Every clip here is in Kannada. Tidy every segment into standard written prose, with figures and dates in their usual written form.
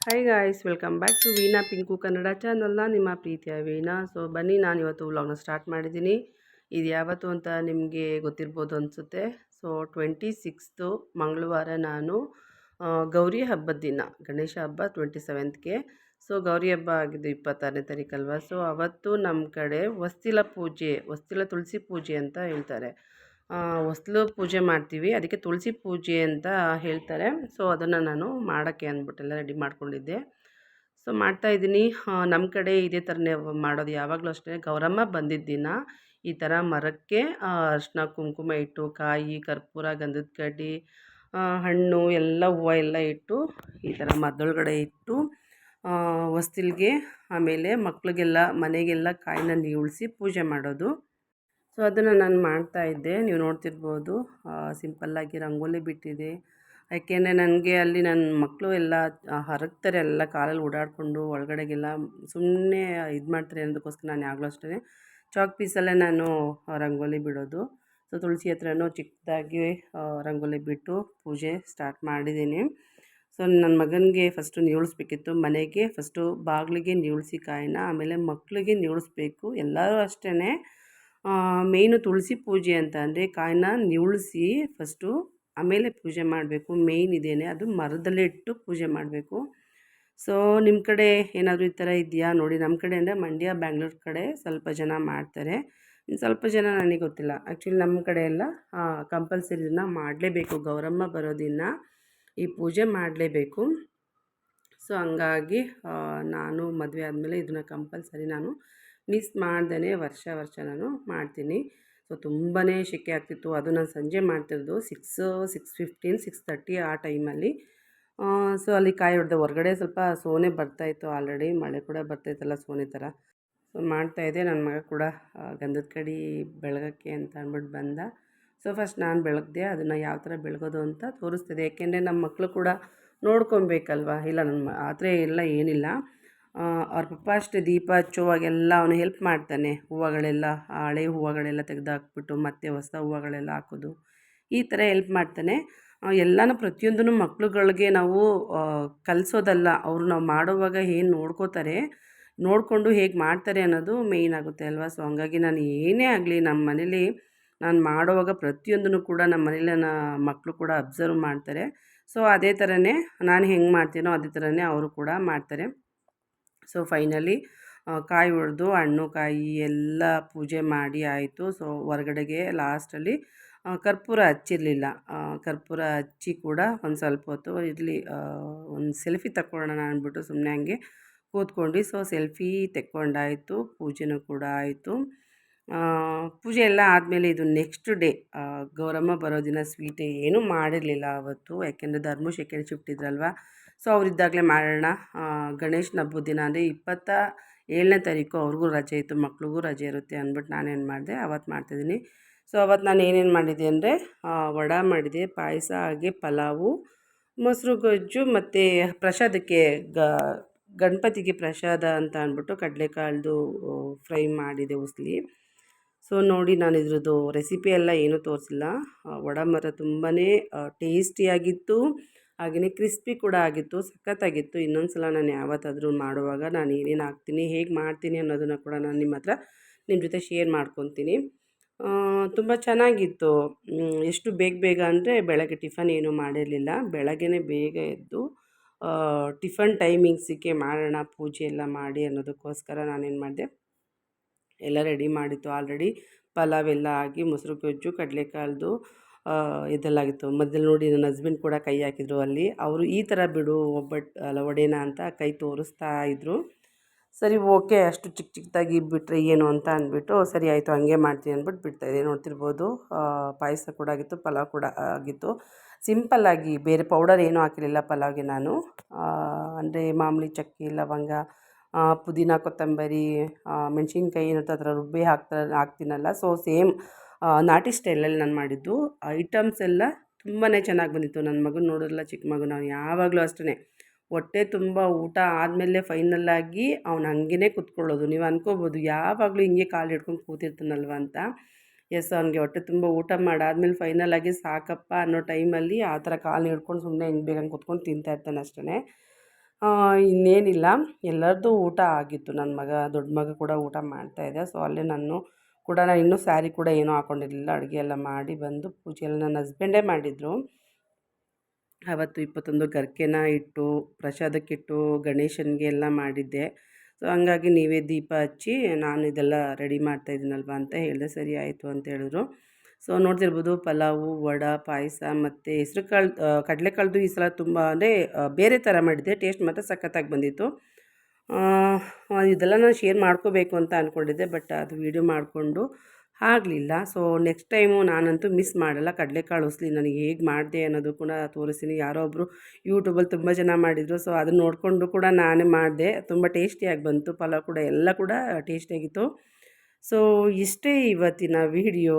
Hi guys, welcome back to Veena Pinku Kannada ಚಾನಲ್ನ ನಿಮ್ಮ ಪ್ರೀತಿಯ ವೀಣಾ. ಸೊ ಬನ್ನಿ, ನಾನು ಇವತ್ತು ವ್ಲಾಗ್ನ ಸ್ಟಾರ್ಟ್ ಮಾಡಿದ್ದೀನಿ. ಇದು ಯಾವತ್ತು ಅಂತ ನಿಮಗೆ ಗೊತ್ತಿರ್ಬೋದು ಅನಿಸುತ್ತೆ. ಸೊ 26 ಮಂಗಳವಾರ ನಾನು ಗೌರಿ ಹಬ್ಬದ ದಿನ, ಗಣೇಶ ಹಬ್ಬ 27ಗೆ. ಸೊ ಗೌರಿ ಹಬ್ಬ ಆಗಿದ್ದು 26ನೇ ತಾರೀಕಲ್ವ. ಸೊ ಅವತ್ತು ನಮ್ಮ ಕಡೆ ಹೊಸ್ತಿಲ ತುಳಸಿ ಪೂಜೆ ಅಂತ ಹೇಳ್ತಾರೆ. ಹೊಸ್ಲು ಪೂಜೆ ಮಾಡ್ತೀವಿ, ಅದಕ್ಕೆ ತುಳಸಿ ಪೂಜೆ ಅಂತ ಹೇಳ್ತಾರೆ. ಸೊ ಅದನ್ನು ನಾನು ಮಾಡೋಕ್ಕೆ ಅಂದ್ಬಿಟ್ಟೆಲ್ಲ ರೆಡಿ ಮಾಡ್ಕೊಂಡಿದ್ದೆ. ಸೊ ಮಾಡ್ತಾಯಿದ್ದೀನಿ. ನಮ್ಮ ಕಡೆ ಇದೇ ಥರನೇ ಮಾಡೋದು ಯಾವಾಗಲೂ ಅಷ್ಟೇ. ಗೌರಮ್ಮ ಬಂದಿದ್ದ ದಿನ ಈ ಥರ ಮರಕ್ಕೆ ಅರಿಶಿನ ಕುಂಕುಮ ಇಟ್ಟು, ಕಾಯಿ, ಕರ್ಪೂರ, ಗಂಧದ ಕಡ್ಡಿ, ಹಣ್ಣು ಎಲ್ಲ, ಹೂವು ಎಲ್ಲ ಇಟ್ಟು ಈ ಥರ ಮರದೊಳಗಡೆ ಇಟ್ಟು ಹೊಸ್ತಿಲ್ಗೆ, ಆಮೇಲೆ ಮಕ್ಳಿಗೆಲ್ಲ ಮನೆಗೆಲ್ಲ ಕಾಯಿನ ನೀವುಳಿಸಿ ಪೂಜೆ ಮಾಡೋದು. ಸೊ ಅದನ್ನು ನಾನು ಮಾಡ್ತಾಯಿದ್ದೆ, ನೀವು ನೋಡ್ತಿರ್ಬೋದು. ಸಿಂಪಲ್ಲಾಗಿ ರಂಗೋಲಿ ಬಿಟ್ಟಿದೆ. ಯಾಕೆಂದರೆ ನನಗೆ ಅಲ್ಲಿ ನನ್ನ ಮಕ್ಕಳು ಎಲ್ಲ ಹರಗ್ತಾರೆ, ಎಲ್ಲ ಕಾಲಲ್ಲಿ ಓಡಾಡಿಕೊಂಡು ಒಳಗಡೆಗೆಲ್ಲ ಸುಮ್ಮನೆ ಇದು ಮಾಡ್ತಾರೆ ಅನ್ನೋದಕ್ಕೋಸ್ಕರ ನಾನು ಯಾವಾಗಲೂ ಅಷ್ಟೇ ಚಾಕ್ ಪೀಸಲ್ಲೇ ನಾನು ರಂಗೋಲಿ ಬಿಡೋದು. ಸೊ ತುಳಸಿ ಹತ್ರನೂ ಚಿಕ್ಕದಾಗಿ ರಂಗೋಲಿ ಬಿಟ್ಟು ಪೂಜೆ ಸ್ಟಾರ್ಟ್ ಮಾಡಿದ್ದೀನಿ. ಸೊ ನನ್ನ ಮಗನಿಗೆ ಫಸ್ಟು ನೀವುಳಿಸ್ಬೇಕಿತ್ತು. ಮನೆಗೆ ಫಸ್ಟು ಬಾಗಿಲಿಗೆ ನೀವುಳಿಸಿ ಕಾಯಿನ, ಆಮೇಲೆ ಮಕ್ಕಳಿಗೆ ನೀವುಳಿಸ್ಬೇಕು. ಎಲ್ಲರೂ ಅಷ್ಟೇ. ಮೇಯ್ನು ತುಳಸಿ ಪೂಜೆ ಅಂತ ಅಂದರೆ ಕಾಯಿನ ನೀವುಳಿಸಿ ಫಸ್ಟು, ಆಮೇಲೆ ಪೂಜೆ ಮಾಡಬೇಕು. ಮೇಯ್ನ್ ಇದೇನೆ, ಅದು ಮರದಲ್ಲೇ ಇಟ್ಟು ಪೂಜೆ ಮಾಡಬೇಕು. ಸೊ ನಿಮ್ಮ ಕಡೆ ಏನಾದರೂ ಈ ಥರ ಇದೆಯಾ ನೋಡಿ. ನಮ್ಮ ಕಡೆ ಅಂದರೆ ಮಂಡ್ಯ, ಬ್ಯಾಂಗ್ಳೂರು ಕಡೆ ಸ್ವಲ್ಪ ಜನ ಮಾಡ್ತಾರೆ, ಇನ್ನು ಸ್ವಲ್ಪ ಜನ ನನಗೆ ಗೊತ್ತಿಲ್ಲ. ಆ್ಯಕ್ಚುಲಿ ನಮ್ಮ ಕಡೆ ಎಲ್ಲ ಕಂಪಲ್ಸರಿನ ಮಾಡಲೇಬೇಕು. ಗೌರಮ್ಮ ಬರೋದಿನ ಈ ಪೂಜೆ ಮಾಡಲೇಬೇಕು. ಸೊ ಹಂಗಾಗಿ ನಾನು ಮದುವೆ ಆದಮೇಲೆ ಇದನ್ನು ಕಂಪಲ್ಸರಿ ನಾನು ಮಿಸ್ ಮಾಡ್ದೇ ವರ್ಷ ನಾನು ಮಾಡ್ತೀನಿ. ಸೊ ತುಂಬಾ ಸೆಕೆ ಆಗ್ತಿತ್ತು. ಅದು ನಾನು ಸಂಜೆ ಮಾಡ್ತಿರೋದು 6:15 6:30 ಆ ಟೈಮಲ್ಲಿ. ಸೊ ಅಲ್ಲಿ ಕಾಯಿ ಹೊಡೆದೆ. ಹೊರಗಡೆ ಸ್ವಲ್ಪ ಸೋನೆ ಬರ್ತಾಯಿತ್ತು, ಆಲ್ರೆಡಿ ಮಳೆ ಕೂಡ ಬರ್ತಾಯಿತ್ತಲ್ಲ ಸೋನೆ ಥರ. ಸೊ ಮಾಡ್ತಾಯಿದ್ದೆ. ನನ್ನ ಮಗ ಕೂಡ ಗಂಧದ ಕಡ್ಡಿ ಬೆಳಗಕ್ಕೆ ಅಂತ ಅಂದ್ಬಿಟ್ಟು ಬಂದ. ಸೊ ಫಸ್ಟ್ ನಾನು ಬೆಳಗ್ದೆ, ಅದನ್ನು ಯಾವ ಥರ ಬೆಳಗೋದು ಅಂತ ತೋರಿಸ್ತಿದ್ದೆ. ಯಾಕೆಂದರೆ ನಮ್ಮ ಮಕ್ಕಳು ಕೂಡ ನೋಡ್ಕೊಬೇಕಲ್ವ. ಇಲ್ಲ ನನ್ನ ಆ ಥರ ಎಲ್ಲ ಏನಿಲ್ಲ. ಅವ್ರ ಪಪ್ಪ ಅಷ್ಟೇ ದೀಪ ಹಚ್ಚುವಾಗೆಲ್ಲ ಅವನು ಹೆಲ್ಪ್ ಮಾಡ್ತಾನೆ. ಹೂವುಗಳೆಲ್ಲ ಹಳೆ ಹೂವುಗಳೆಲ್ಲ ತೆಗೆದಾಕ್ಬಿಟ್ಟು ಮತ್ತೆ ಹೊಸ ಹೂವುಗಳೆಲ್ಲ ಹಾಕೋದು, ಈ ಥರ ಹೆಲ್ಪ್ ಮಾಡ್ತಾನೆ. ಎಲ್ಲನೂ ಪ್ರತಿಯೊಂದೂ ಮಕ್ಳುಗಳಿಗೆ ನಾವು ಕಲಿಸೋದಲ್ಲ, ಅವರು ನಾವು ಮಾಡೋವಾಗ ಏನು ನೋಡ್ಕೋತಾರೆ, ನೋಡಿಕೊಂಡು ಹೇಗೆ ಮಾಡ್ತಾರೆ ಅನ್ನೋದು ಮೇಯ್ನ್ ಆಗುತ್ತೆ ಅಲ್ವಾ. ಸೊ ಹಂಗಾಗಿ ನಾನು ಏನೇ ಆಗಲಿ ನಮ್ಮ ಮನೇಲಿ ನಾನು ಮಾಡೋವಾಗ ಪ್ರತಿಯೊಂದನ್ನು ಕೂಡ ನಮ್ಮ ಮನೇಲಿ ನನ್ನ ಮಕ್ಕಳು ಕೂಡ ಅಬ್ಸರ್ವ್ ಮಾಡ್ತಾರೆ. ಸೊ ಅದೇ ಥರನೇ ನಾನು ಹೆಂಗೆ ಮಾಡ್ತೀನೋ ಅದೇ ಥರನೇ ಅವರು ಕೂಡ ಮಾಡ್ತಾರೆ. ಸೊ ಫೈನಲಿ ಕಾಯಿ ಹೊಡೆದು ಹಣ್ಣು ಕಾಯಿ ಎಲ್ಲ ಪೂಜೆ ಮಾಡಿ ಆಯಿತು. ಸೊ ಹೊರಗಡೆಗೆ ಲಾಸ್ಟಲ್ಲಿ ಕರ್ಪೂರ ಹಚ್ಚಿರಲಿಲ್ಲ. ಕರ್ಪೂರ ಹಚ್ಚಿ ಕೂಡ ಒಂದು ಸ್ವಲ್ಪ ಹೊತ್ತು ಇರಲಿ, ಒಂದು ಸೆಲ್ಫಿ ತಗೊಳ್ಳೋಣ ಅಂದ್ಬಿಟ್ಟು ಸುಮ್ಮನೆ ಹಂಗೆ ಕೂತ್ಕೊಂಡು. ಸೊ ಸೆಲ್ಫಿ ತೆಕ್ಕೊಂಡಾಯಿತು, ಪೂಜೆನೂ ಕೂಡ ಆಯಿತು. ಪೂಜೆ ಎಲ್ಲ ಆದಮೇಲೆ ಇದು ನೆಕ್ಸ್ಟ್ ಡೇ ಗೌರಮ್ಮ ಬರೋ ದಿನ ಸ್ವೀಟ್ ಏನೂ ಮಾಡಿರಲಿಲ್ಲ ಆವತ್ತು. ಯಾಕೆಂದರೆ ಧರ್ಮು ಸೆಕೆಂಡ್ ಶಿಫ್ಟ್ ಇದ್ರಲ್ವ. ಸೊ ಅವರಿದ್ದಾಗಲೇ ಮಾಡೋಣ. ಗಣೇಶನ ಹಬ್ಬದ ದಿನ ಅಂದರೆ 27ನೇ ತಾರೀಕು ಅವ್ರಿಗೂ ರಜೆ ಇತ್ತು, ಮಕ್ಳಿಗೂ ರಜೆ ಇರುತ್ತೆ ಅಂದ್ಬಿಟ್ಟು ನಾನೇನು ಮಾಡಿದೆ ಅವತ್ತು ಮಾಡ್ತಾಯಿದ್ದೀನಿ. ಸೊ ಅವತ್ತು ನಾನು ಏನೇನು ಮಾಡಿದ್ದೆ ಅಂದರೆ ವಡೆ ಮಾಡಿದೆ, ಪಾಯಸ, ಹಾಗೆ ಪಲಾವು, ಮೊಸರು ಗೊಜ್ಜು, ಮತ್ತು ಪ್ರಸಾದಕ್ಕೆ ಗಣಪತಿಗೆ ಪ್ರಸಾದ ಅಂತ ಅಂದ್ಬಿಟ್ಟು ಕಡಲೆಕಾಳ್ದು ಫ್ರೈ ಮಾಡಿದೆ ಉಸ್ಲಿ. ಸೊ ನೋಡಿ, ನಾನು ಇದ್ರದ್ದು ರೆಸಿಪಿ ಎಲ್ಲ ಏನೂ ತೋರಿಸಿಲ್ಲ. ವಡೆ ಮಾತ್ರ ತುಂಬಾ ಟೇಸ್ಟಿಯಾಗಿತ್ತು, ಹಾಗೆಯೇ ಕ್ರಿಸ್ಪಿ ಕೂಡ ಆಗಿತ್ತು, ಸಖತ್ತಾಗಿತ್ತು. ಇನ್ನೊಂದು ಸಲ ನಾನು ಯಾವತ್ತಾದರೂ ಮಾಡುವಾಗ ನಾನು ಏನೇನು ಹಾಕ್ತೀನಿ, ಹೇಗೆ ಮಾಡ್ತೀನಿ ಅನ್ನೋದನ್ನು ಕೂಡ ನಾನು ನಿಮ್ಮ ಜೊತೆ ಶೇರ್ ಮಾಡ್ಕೊತೀನಿ. ತುಂಬ ಚೆನ್ನಾಗಿತ್ತು. ಎಷ್ಟು ಬೇಗ ಅಂದರೆ ಬೆಳಗ್ಗೆ ಟಿಫನ್ ಏನೂ ಮಾಡಿರಲಿಲ್ಲ. ಬೆಳಗ್ಗೆನೇ ಬೇಗ ಎದ್ದು ಟಿಫನ್ ಟೈಮಿಂಗ್ಸಿಗೆ ಮಾಡೋಣ ಪೂಜೆ ಎಲ್ಲ ಮಾಡಿ ಅನ್ನೋದಕ್ಕೋಸ್ಕರ ನಾನೇನು ಮಾಡಿದೆ, ಎಲ್ಲ ರೆಡಿ ಮಾಡಿತ್ತು ಆಲ್ರೆಡಿ. ಪಲಾವೆಲ್ಲ ಆಗಿ, ಮೊಸರು ಗೊಜ್ಜು, ಕಡಲೆಕಾಳ್ದು ಇದೆಲ್ಲಾಗಿತ್ತು. ಮಧ್ಯದಲ್ಲಿ ನೋಡಿ ನನ್ನ ಹಸ್ಬೆಂಡ್ ಕೂಡ ಕೈ ಹಾಕಿದ್ರು ಅಲ್ಲಿ. ಅವರು ಈ ಥರ ಬಿಡು ವಡೆನ ಅಂತ ಕೈ ತೋರಿಸ್ತಾ ಇದ್ದರು. ಸರಿ ಓಕೆ, ಅಷ್ಟು ಚಿಕ್ಕದಾಗಿ ಬಿಟ್ಟರೆ ಏನು ಅಂತ ಅಂದ್ಬಿಟ್ಟು ಸರಿ ಆಯಿತು ಹಂಗೆ ಮಾಡ್ತೀನಿ ಅಂದ್ಬಿಟ್ಟು ಬಿಡ್ತಾಯಿದ್ದೆ. ನೋಡ್ತಿರ್ಬೋದು, ಪಾಯಸ ಕೂಡ ಆಗಿತ್ತು, ಪಲಾವ್ ಕೂಡ ಆಗಿತ್ತು. ಸಿಂಪಲ್ಲಾಗಿ, ಬೇರೆ ಪೌಡರ್ ಏನೂ ಹಾಕಿರಲಿಲ್ಲ ಪಲಾವ್ಗೆ ನಾನು. ಅಂದರೆ ಮಾಮೂಲಿ ಚಕ್ಕೆ, ಲವಂಗ, ಪುದೀನ, ಕೊತ್ತಂಬರಿ, ಮೆಣಸಿನ್ಕಾಯಿ ಏನಿರುತ್ತೆ ಆ ಥರ ರುಬ್ಬಿ ಹಾಕ್ತೀನಲ್ಲ. ಸೊ ಸೇಮ್ ನಾಟಿ ಸ್ಟೈಲಲ್ಲಿ ನಾನು ಮಾಡಿದ್ದು. ಐಟಮ್ಸ್ ಎಲ್ಲ ತುಂಬಾ ಚೆನ್ನಾಗಿ ಬಂದಿತ್ತು. ನನ್ನ ಮಗನ ನೋಡಿದ್ರಲ್ಲ, ಚಿಕ್ಕ ಮಗು, ನಾನು ಯಾವಾಗಲೂ ಅಷ್ಟೇ ಹೊಟ್ಟೆ ತುಂಬ ಊಟ ಆದಮೇಲೆ ಫೈನಲ್ಲಾಗಿ ಅವ್ನು ಹಂಗೇ ಕೂತ್ಕೊಳ್ಳೋದು. ನೀವು ಅಂದ್ಕೋಬೋದು ಯಾವಾಗಲೂ ಹಿಂಗೆ ಕಾಲು ಹಿಡ್ಕೊಂಡು ಕೂತಿರ್ತಾನಲ್ವ ಅಂತ. ಎಸ್, ಅವನಿಗೆ ಹೊಟ್ಟೆ ತುಂಬ ಊಟ ಮಾಡಾದ್ಮೇಲೆ ಫೈನಲಾಗಿ ಸಾಕಪ್ಪ ಅನ್ನೋ ಟೈಮಲ್ಲಿ ಆ ಥರ ಕಾಲು ಹಿಡ್ಕೊಂಡು ಸುಮ್ಮನೆ ಹಿಂಗೆ ಬೇಗಂಗೆ ಕೂತ್ಕೊಂಡು ತಿಂತಾಯಿರ್ತಾನೆ ಅಷ್ಟೇ. ಇನ್ನೇನಿಲ್ಲ, ಎಲ್ಲರದ್ದು ಊಟ ಆಗಿತ್ತು. ನನ್ನ ದೊಡ್ಡ ಮಗ ಕೂಡ ಊಟ ಮಾಡ್ತಾಯಿದ್ದೆ. ಸೊ ಅಲ್ಲೇ ನಾನು ಇನ್ನೂ ಸ್ಯಾರಿ ಕೂಡ ಏನೂ ಹಾಕ್ಕೊಂಡಿರಲಿಲ್ಲ. ಅಡುಗೆ ಎಲ್ಲ ಮಾಡಿ ಬಂದು ಪೂಜೆ ಎಲ್ಲ ನನ್ನ ಹಸ್ಬೆಂಡೇ ಮಾಡಿದರು. ಅವತ್ತು 21 ಗರಿಕೆನ ಇಟ್ಟು ಪ್ರಸಾದಕ್ಕಿಟ್ಟು ಗಣೇಶನಿಗೆ ಎಲ್ಲ ಮಾಡಿದ್ದೆ. ಸೊ ಹಂಗಾಗಿ ನೀವೇ ದೀಪ ಹಚ್ಚಿ ನಾನು ಇದೆಲ್ಲ ರೆಡಿ ಮಾಡ್ತಾಯಿದ್ದೀನಲ್ವ ಅಂತ ಹೇಳಿದೆ. ಸರಿ ಆಯಿತು ಅಂತ ಹೇಳಿದ್ರು. ಸೊ ನೋಡ್ತಿರ್ಬೋದು ಪಲಾವು, ವಡೆ, ಪಾಯಸ ಮತ್ತು ಹೆಸ್ರುಕಾಳು ಕಡಲೆಕಾಳ್ದು ಈ ಸಲ ತುಂಬ ಅಂದರೆ ಬೇರೆ ಥರ ಮಾಡಿದ್ದೆ. ಟೇಸ್ಟ್ ಮಾತ್ರ ಸಖತ್ತಾಗಿ ಬಂದಿತ್ತು. ಇದೆಲ್ಲ ನಾನು ಶೇರ್ ಮಾಡ್ಕೋಬೇಕು ಅಂತ ಅಂದ್ಕೊಂಡಿದ್ದೆ, ಬಟ್ ಅದು ವೀಡಿಯೋ ಮಾಡಿಕೊಂಡು ಆಗಲಿಲ್ಲ. ಸೊ ನೆಕ್ಸ್ಟ್ ಟೈಮು ನಾನಂತೂ ಮಿಸ್ ಮಾಡಲ್ಲ. ಕಡಲೆಕಾಳು ಉಸ್ಲಿ ನನಗೆ ಹೇಗೆ ಮಾಡಿದೆ ಅನ್ನೋದು ಕೂಡ ತೋರಿಸ್ತೀನಿ. ಯಾರೋ ಒಬ್ಬರು ಯೂಟ್ಯೂಬಲ್ಲಿ ತುಂಬ ಜನ ಮಾಡಿದರು. ಸೊ ಅದನ್ನು ನೋಡಿಕೊಂಡು ಕೂಡ ನಾನೇ ಮಾಡಿದೆ. ತುಂಬ ಟೇಸ್ಟಿಯಾಗಿ ಬಂತು. ಪಲಾವ್ ಕೂಡ ಎಲ್ಲ ಕೂಡ ಟೇಸ್ಟಿಯಾಗಿತ್ತು. ಸೊ ಇಷ್ಟೇ ಇವತ್ತಿನ ವಿಡಿಯೋ.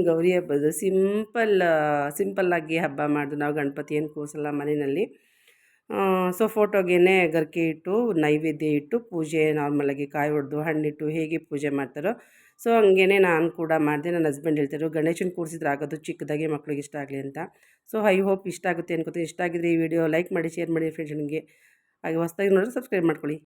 ಗೌರಿ ಹಬ್ಬದ ಸಿಂಪಲ್ಲಾಗಿ ಹಬ್ಬ ಮಾಡಿದ್ರು. ನಾವು ಗಣಪತಿ ಏನು ಕೂರಿಸಲ್ಲ ಮನೆಯಲ್ಲಿ. ಸೊ ಫೋಟೋಗೇ ಗರಿಕೆ ಇಟ್ಟು ನೈವೇದ್ಯ ಇಟ್ಟು ಪೂಜೆ ನಾರ್ಮಲಾಗಿ ಕಾಯಿ ಹೊಡೆದು ಹಣ್ಣಿಟ್ಟು ಹೇಗೆ ಪೂಜೆ ಮಾಡ್ತಾರೋ ಸೊ ಹಂಗೇ ನಾನು ಕೂಡ ಮಾಡಿದೆ. ನನ್ನ ಹಸ್ಬೆಂಡ್ ಹೇಳ್ತಾರೆ ಗಣೇಶನ ಕೂರಿಸಿದ್ರೆ ಆಗೋದು ಚಿಕ್ಕದಾಗಿ ಮಕ್ಳಿಗೆ ಇಷ್ಟ ಆಗಲಿ ಅಂತ. ಸೊ ಐ ಹೋಪ್ ಇಷ್ಟ ಆಗುತ್ತೆ ಅನ್ಕೋತೀನಿ. ಇಷ್ಟ ಆಗಿದ್ರೆ ಈ ವಿಡಿಯೋ ಲೈಕ್ ಮಾಡಿ, ಶೇರ್ ಮಾಡಿ ಫ್ರೆಂಡ್ಸ್ಗಳಿಗೆ. ಹಾಗೆ ಹೊಸದಾಗಿ ನೋಡಿದ್ರೆ ಸಬ್ಸ್ಕ್ರೈಬ್ ಮಾಡ್ಕೊಳ್ಳಿ.